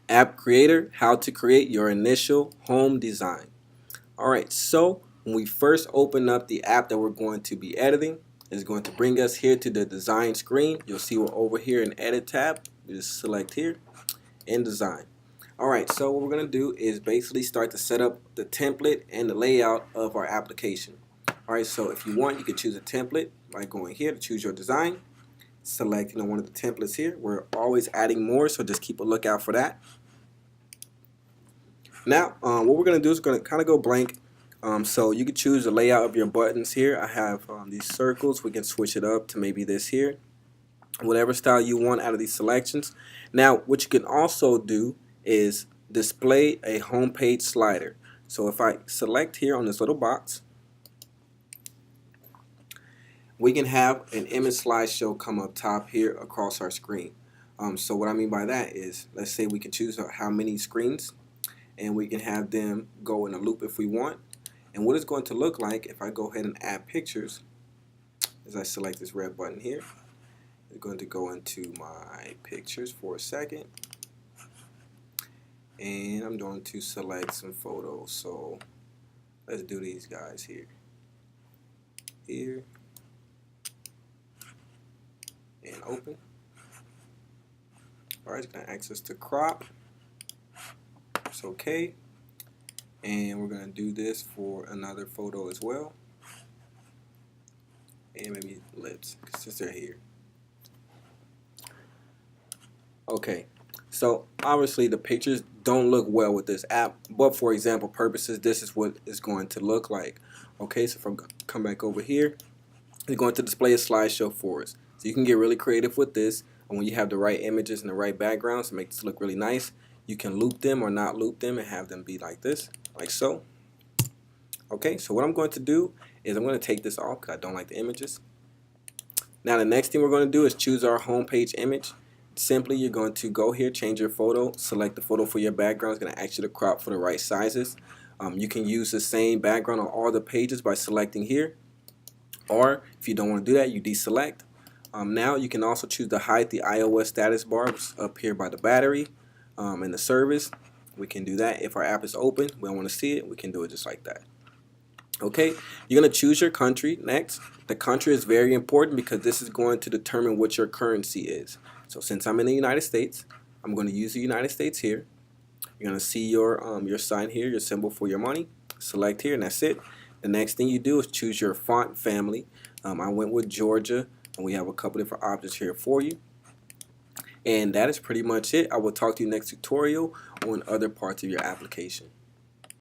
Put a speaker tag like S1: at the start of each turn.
S1: App Creator, how to create your initial home design. Alright, so when we first open up the app that we're going to be editing, it's going to bring us here to the design screen. You'll see we're over here in Edit tab. You just select here and Design. Alright, so what we're going to do is basically start to set up the template and the layout of our application. Alright, so if you want, you can choose a template by going here to choose your design. Select one of the templates here. We're always adding more, so just keep a lookout for that. Now, what we're going to do is we're going to kind of go blank. So you can choose the layout of your buttons here. I have these circles. We can switch it up to maybe this here. Whatever style you want out of these selections. Now, what you can also do is display a home page slider. So if I select here on this little box, we can have an image slideshow come up top here across our screen. So what I mean by that is, let's say we can choose how many screens, and we can have them go in a loop if we want. And what it's going to look like if I go ahead and add pictures, as I select this red button here, it's going to go into my pictures for a second, and I'm going to select some photos. So let's do these guys here, and open. Alright, it's going to ask us to crop. It's okay. And we're going to do this for another photo as well. And maybe lips, since they're here. Okay, so obviously the pictures don't look well with this app, but for example purposes, this is what it's going to look like. Okay, so if I come back over here, it's going to display a slideshow for us. So you can get really creative with this, and when you have the right images and the right backgrounds to make this look really nice, you can loop them or not loop them and have them be like this, like so. Okay, so what I'm going to do is I'm going to take this off because I don't like the images. Now the next thing we're going to do is choose our home page image. Simply, you're going to go here, change your photo, select the photo for your background. It's going to ask you to crop for the right sizes. You can use the same background on all the pages by selecting here, or if you don't want to do that, you deselect. Now you can also choose to hide the iOS status bar up here by the battery and the service. We can do that. If our app is open, we don't want to see it, we can do it just like that. Okay, you're going to choose your country next. The country is very important because this is going to determine what your currency is. So since I'm in the United States, I'm going to use the United States here. You're going to see your sign here, your symbol for your money. Select here, and that's it. The next thing you do is choose your font family. I went with Georgia, and we have a couple different options here for you. And that is pretty much it. I will talk to you next tutorial on other parts of your application.